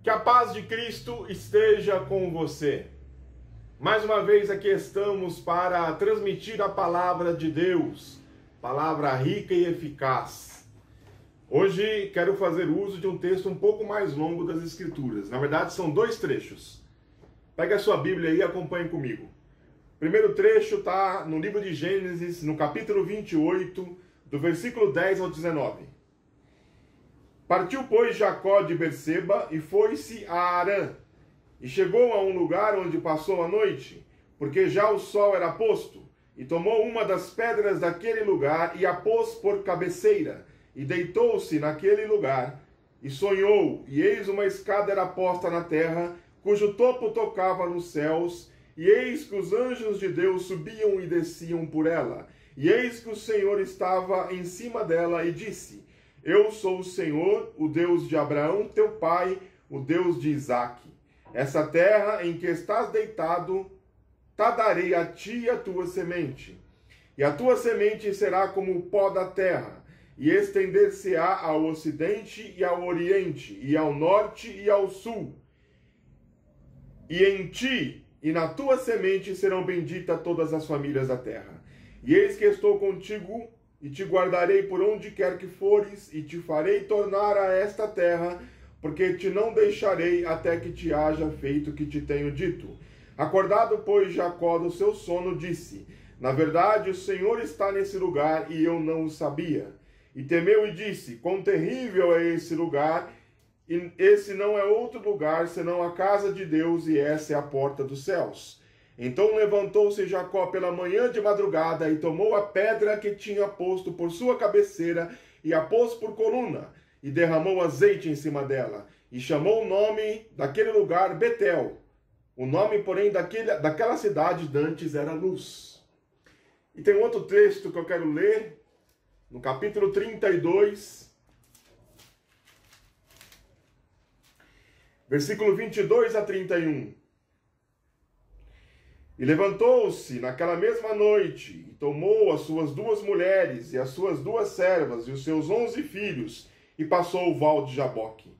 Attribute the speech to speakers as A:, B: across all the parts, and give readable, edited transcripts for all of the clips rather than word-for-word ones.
A: Que a paz de Cristo esteja com você. Mais uma vez aqui estamos para transmitir a palavra de Deus, palavra rica e eficaz. Hoje quero fazer uso de um texto um pouco mais longo das Escrituras. Na verdade, são dois trechos. Pegue a sua Bíblia aí e acompanhe comigo. O primeiro trecho está no livro de Gênesis, no capítulo 28, do versículo 10 ao 19. Partiu, pois, Jacó de Berseba e foi-se a Harã, e chegou a um lugar onde passou a noite, porque já o sol era posto, e tomou uma das pedras daquele lugar e a pôs por cabeceira, e deitou-se naquele lugar, e sonhou, e eis uma escada era posta na terra, cujo topo tocava nos céus, e eis que os anjos de Deus subiam e desciam por ela, e eis que o Senhor estava em cima dela, e disse: Eu sou o Senhor, o Deus de Abraão, teu pai, o Deus de Isaque. Essa terra em que estás deitado, darei a ti e a tua semente. E a tua semente será como o pó da terra, e estender-se-á ao ocidente e ao oriente, e ao norte e ao sul. E em ti e na tua semente serão benditas todas as famílias da terra. E eis que estou contigo, e te guardarei por onde quer que fores, e te farei tornar a esta terra, porque te não deixarei até que te haja feito o que te tenho dito. Acordado, pois, Jacó do seu sono, disse: Na verdade, o Senhor está nesse lugar, e eu não o sabia. E temeu e disse: Quão terrível é esse lugar! E esse não é outro lugar, senão a casa de Deus, e essa é a porta dos céus. Então levantou-se Jacó pela manhã de madrugada e tomou a pedra que tinha posto por sua cabeceira e a pôs por coluna e derramou azeite em cima dela e chamou o nome daquele lugar Betel. O nome, porém, daquela cidade dantes era Luz. E tem outro texto que eu quero ler no capítulo 32, versículo 22 a 31. E levantou-se naquela mesma noite, e tomou as suas 2 mulheres, e as suas 2 servas, e os seus 11 filhos, e passou o val de Jaboque.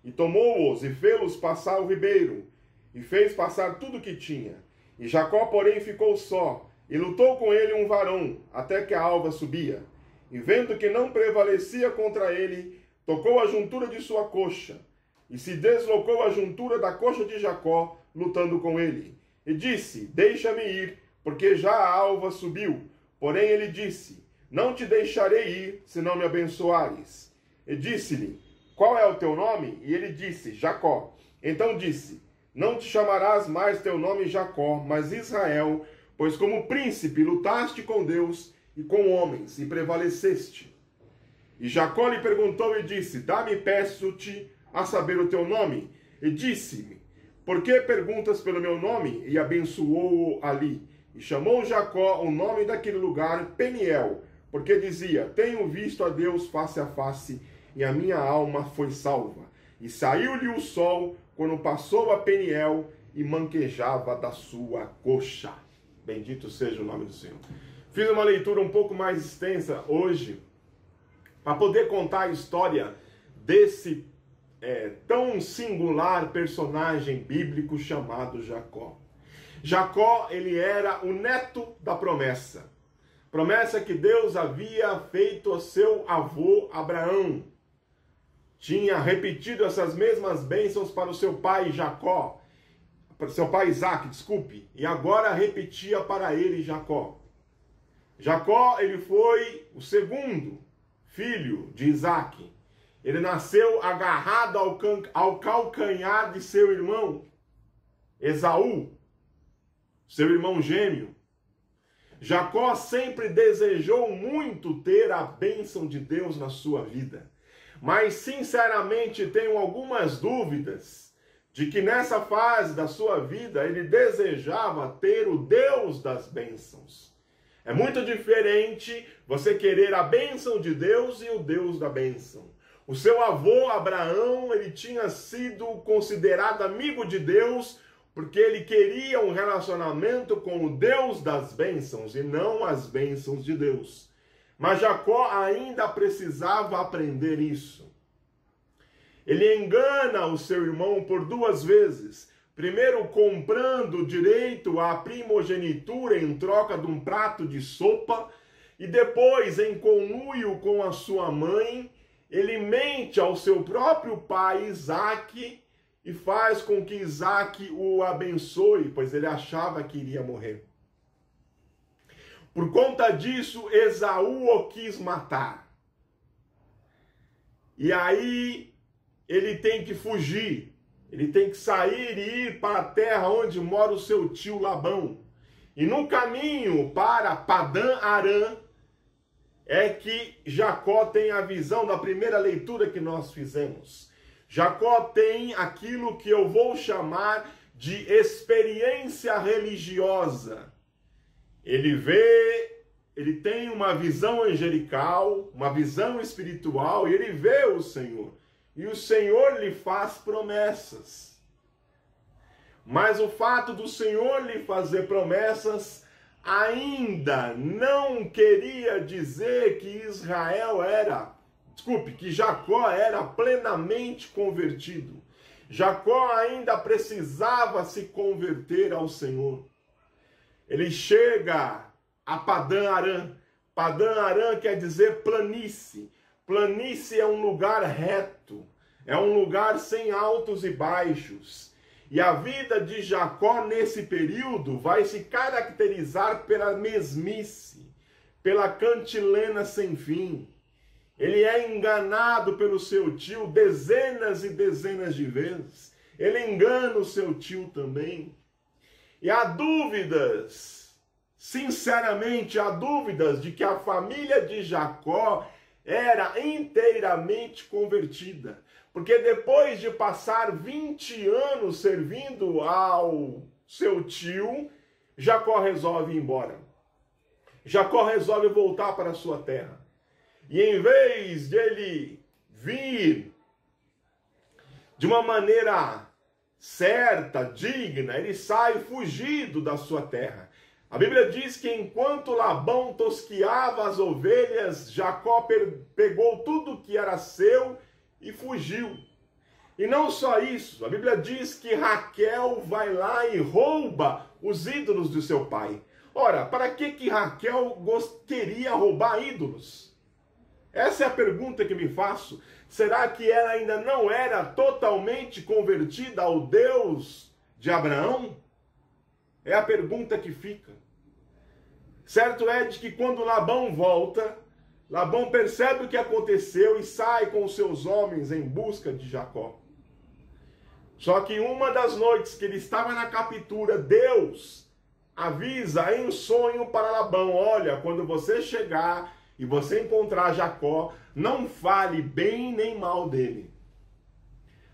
A: E tomou-os, e fê-los passar o ribeiro, e fez passar tudo o que tinha. E Jacó, porém, ficou só, e lutou com ele um varão, até que a alva subia. E vendo que não prevalecia contra ele, tocou a juntura de sua coxa, e se deslocou a juntura da coxa de Jacó, lutando com ele. E disse: Deixa-me ir, porque já a alva subiu. Porém ele disse: Não te deixarei ir, se não me abençoares. E disse-lhe: Qual é o teu nome? E ele disse: Jacó. Então disse: Não te chamarás mais teu nome Jacó, mas Israel, pois como príncipe lutaste com Deus e com homens, e prevaleceste. E Jacó lhe perguntou e disse: Dá-me, peço-te, a saber o teu nome. E disse-me: Por que perguntas pelo meu nome? E abençoou-o ali. E chamou Jacó o nome daquele lugar Peniel, porque dizia: Tenho visto a Deus face a face, e a minha alma foi salva. E saiu-lhe o sol quando passou a Peniel, e manquejava da sua coxa. Bendito seja o nome do Senhor. Fiz uma leitura um pouco mais extensa hoje, para poder contar a história desse tão singular personagem bíblico chamado Jacó. Jacó, ele era o neto da promessa. Promessa que Deus havia feito ao seu avô Abraão. Tinha repetido essas mesmas bênçãos para o seu pai Jacó, para o seu pai Isaque, desculpe, e agora repetia para ele Jacó. Jacó, ele foi o segundo filho de Isaque. Ele nasceu agarrado ao calcanhar de seu irmão, Esaú, seu irmão gêmeo. Jacó sempre desejou muito ter a bênção de Deus na sua vida. Mas, sinceramente, tenho algumas dúvidas de que nessa fase da sua vida ele desejava ter o Deus das bênçãos. É muito diferente você querer a bênção de Deus e o Deus da bênção. O seu avô Abraão, ele tinha sido considerado amigo de Deus porque ele queria um relacionamento com o Deus das bênçãos e não as bênçãos de Deus. Mas Jacó ainda precisava aprender isso. Ele engana o seu irmão por 2 vezes. Primeiro, comprando direito à primogenitura em troca de um prato de sopa. E depois, em conluio com a sua mãe, ele mente ao seu próprio pai Isaque e faz com que Isaque o abençoe, pois ele achava que iria morrer. Por conta disso, Esaú o quis matar. E aí ele tem que fugir. Ele tem que sair e ir para a terra onde mora o seu tio Labão. E no caminho para Padã Arã é que Jacó tem a visão da primeira leitura que nós fizemos. Jacó tem aquilo que eu vou chamar de experiência religiosa. Ele tem uma visão angelical, uma visão espiritual, e ele vê o Senhor. E o Senhor lhe faz promessas. Mas o fato do Senhor lhe fazer promessas ainda não queria dizer que que Jacó era plenamente convertido. Jacó ainda precisava se converter ao Senhor. Ele chega a Padã Arã. Padã Arã quer dizer planície. Planície é um lugar reto, é um lugar sem altos e baixos. E a vida de Jacó nesse período vai se caracterizar pela mesmice, pela cantilena sem fim. Ele é enganado pelo seu tio dezenas e dezenas de vezes. Ele engana o seu tio também. E há dúvidas, sinceramente, há dúvidas de que a família de Jacó era inteiramente convertida. Porque depois de passar 20 anos servindo ao seu tio, Jacó resolve ir embora. Jacó resolve voltar para a sua terra. E em vez de ele vir de uma maneira certa, digna, ele sai fugido da sua terra. A Bíblia diz que enquanto Labão tosqueava as ovelhas, Jacó pegou tudo que era seu e fugiu. E não só isso, a Bíblia diz que Raquel vai lá e rouba os ídolos do seu pai. Ora, para que Raquel queria roubar ídolos? Essa é a pergunta que me faço. Será que ela ainda não era totalmente convertida ao Deus de Abraão? É a pergunta que fica. Certo é de que quando Labão volta, Labão percebe o que aconteceu e sai com os seus homens em busca de Jacó. Só que uma das noites que ele estava na captura, Deus avisa em sonho para Labão: olha, quando você chegar e você encontrar Jacó, não fale bem nem mal dele.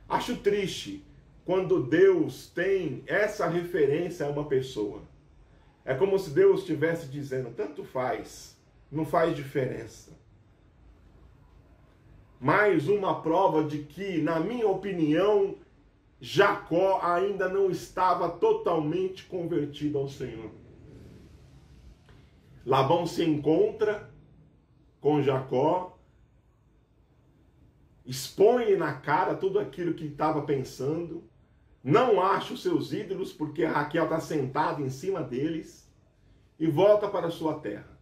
A: Acho triste quando Deus tem essa referência a uma pessoa. É como se Deus estivesse dizendo: tanto faz, não faz diferença. Mais uma prova de que, na minha opinião, Jacó ainda não estava totalmente convertido ao Senhor. Labão se encontra com Jacó, expõe na cara tudo aquilo que estava pensando, não acha os seus ídolos, porque Raquel está sentada em cima deles, e volta para a sua terra.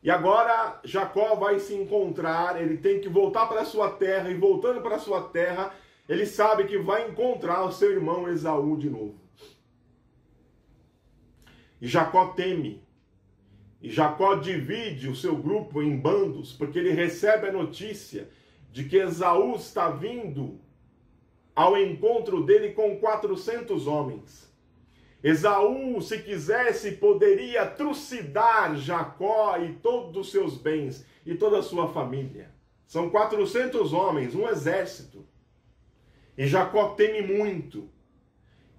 A: E agora Jacó vai se encontrar, ele tem que voltar para a sua terra, e voltando para a sua terra, ele sabe que vai encontrar o seu irmão Esaú de novo. E Jacó teme. E Jacó divide o seu grupo em bandos, porque ele recebe a notícia de que Esaú está vindo ao encontro dele com 400 homens. Esaú, se quisesse, poderia trucidar Jacó e todos os seus bens e toda a sua família. São 400 homens, um exército. E Jacó teme muito.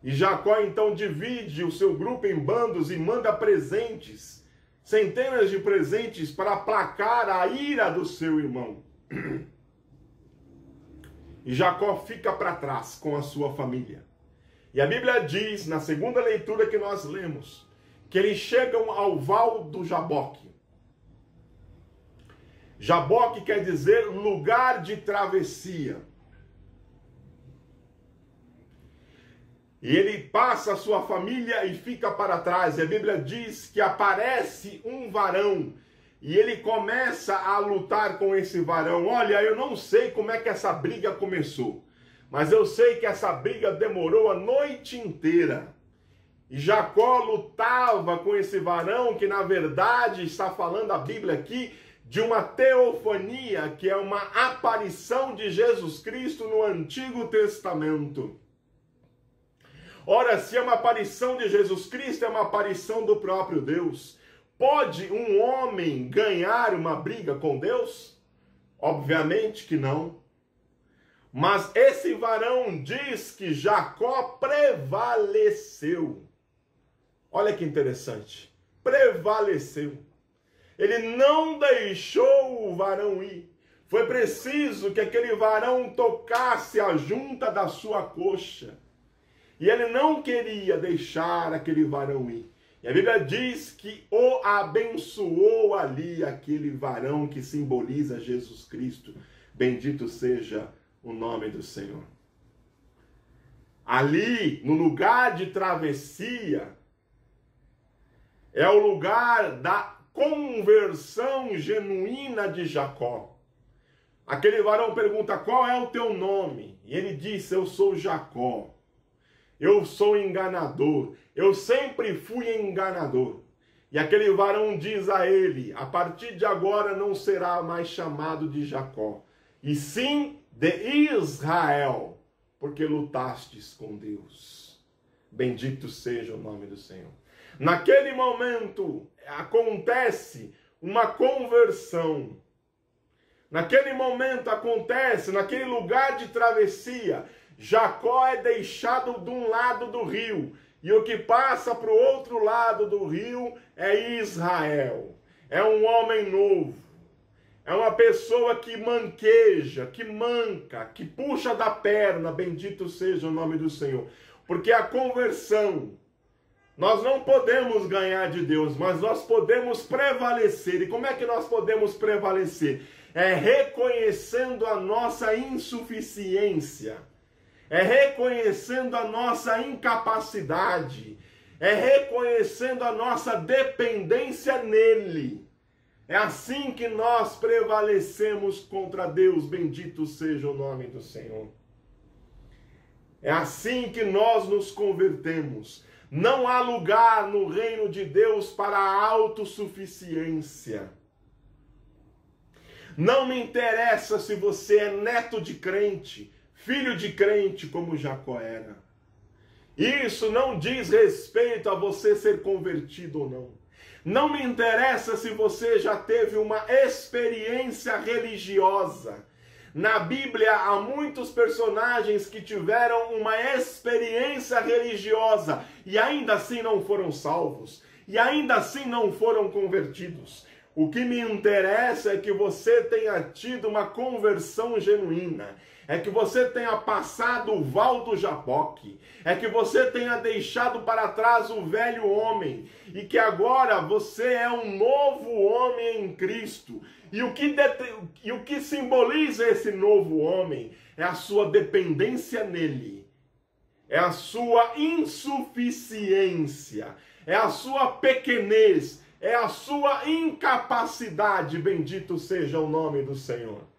A: E Jacó então divide o seu grupo em bandos e manda presentes, centenas de presentes para aplacar a ira do seu irmão. E Jacó fica para trás com a sua família. E a Bíblia diz, na segunda leitura que nós lemos, que eles chegam ao val do Jaboque. Jaboque quer dizer lugar de travessia. E ele passa a sua família e fica para trás. E a Bíblia diz que aparece um varão. E ele começa a lutar com esse varão. Olha, eu não sei como é que essa briga começou. Mas eu sei que essa briga demorou a noite inteira. E Jacó lutava com esse varão, que na verdade está falando a Bíblia aqui de uma teofania, que é uma aparição de Jesus Cristo no Antigo Testamento. Ora, se é uma aparição de Jesus Cristo, é uma aparição do próprio Deus. Pode um homem ganhar uma briga com Deus? Obviamente que não. Mas esse varão diz que Jacó prevaleceu. Olha que interessante. Prevaleceu. Ele não deixou o varão ir. Foi preciso que aquele varão tocasse a junta da sua coxa. E ele não queria deixar aquele varão ir. E a Bíblia diz que o abençoou ali aquele varão que simboliza Jesus Cristo. Bendito seja o nome do Senhor. Ali, no lugar de travessia, é o lugar da conversão genuína de Jacó. Aquele varão pergunta: qual é o teu nome? E ele disse: eu sou Jacó. Eu sou enganador. Eu sempre fui enganador. E aquele varão diz a ele: a partir de agora não será mais chamado de Jacó, e sim de Israel, porque lutastes com Deus. Bendito seja o nome do Senhor. Naquele momento acontece uma conversão. Naquele momento acontece, naquele lugar de travessia, Jacó é deixado de um lado do rio, e o que passa para o outro lado do rio é Israel. É um homem novo. É uma pessoa que manqueja, que manca, que puxa da perna. Bendito seja o nome do Senhor. Porque a conversão, nós não podemos ganhar de Deus, mas nós podemos prevalecer. E como é que nós podemos prevalecer? É reconhecendo a nossa insuficiência. É reconhecendo a nossa incapacidade. É reconhecendo a nossa dependência nele. É assim que nós prevalecemos contra Deus. Bendito seja o nome do Senhor. É assim que nós nos convertemos. Não há lugar no reino de Deus para a autossuficiência. Não me interessa se você é neto de crente, filho de crente como Jacó era. Isso não diz respeito a você ser convertido ou não. Não me interessa se você já teve uma experiência religiosa. Na Bíblia há muitos personagens que tiveram uma experiência religiosa e ainda assim não foram salvos, e ainda assim não foram convertidos. O que me interessa é que você tenha tido uma conversão genuína, é que você tenha passado o val do Jaboque, é que você tenha deixado para trás o velho homem, e que agora você é um novo homem em Cristo. E o que simboliza esse novo homem é a sua dependência nele, é a sua insuficiência, é a sua pequenez, é a sua incapacidade. Bendito seja o nome do Senhor.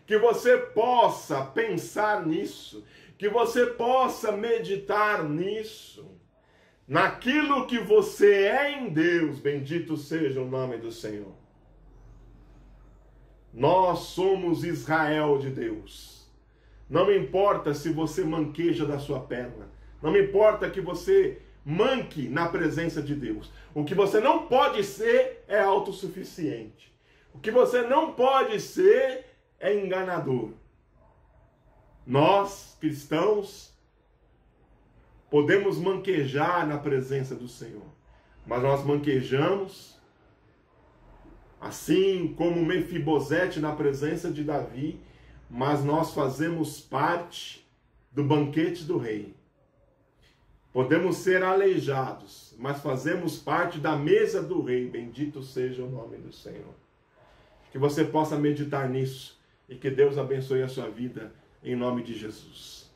A: Que você possa pensar nisso, que você possa meditar nisso, naquilo que você é em Deus. Bendito seja o nome do Senhor. Nós somos Israel de Deus. Não me importa se você manqueja da sua perna. Não me importa que você manque na presença de Deus. O que você não pode ser é autossuficiente. O que você não pode ser é enganador. Nós, cristãos, podemos manquejar na presença do Senhor. Mas nós manquejamos assim como Mefibosete na presença de Davi, mas nós fazemos parte do banquete do rei. Podemos ser aleijados, mas fazemos parte da mesa do rei. Bendito seja o nome do Senhor. Que você possa meditar nisso e que Deus abençoe a sua vida em nome de Jesus.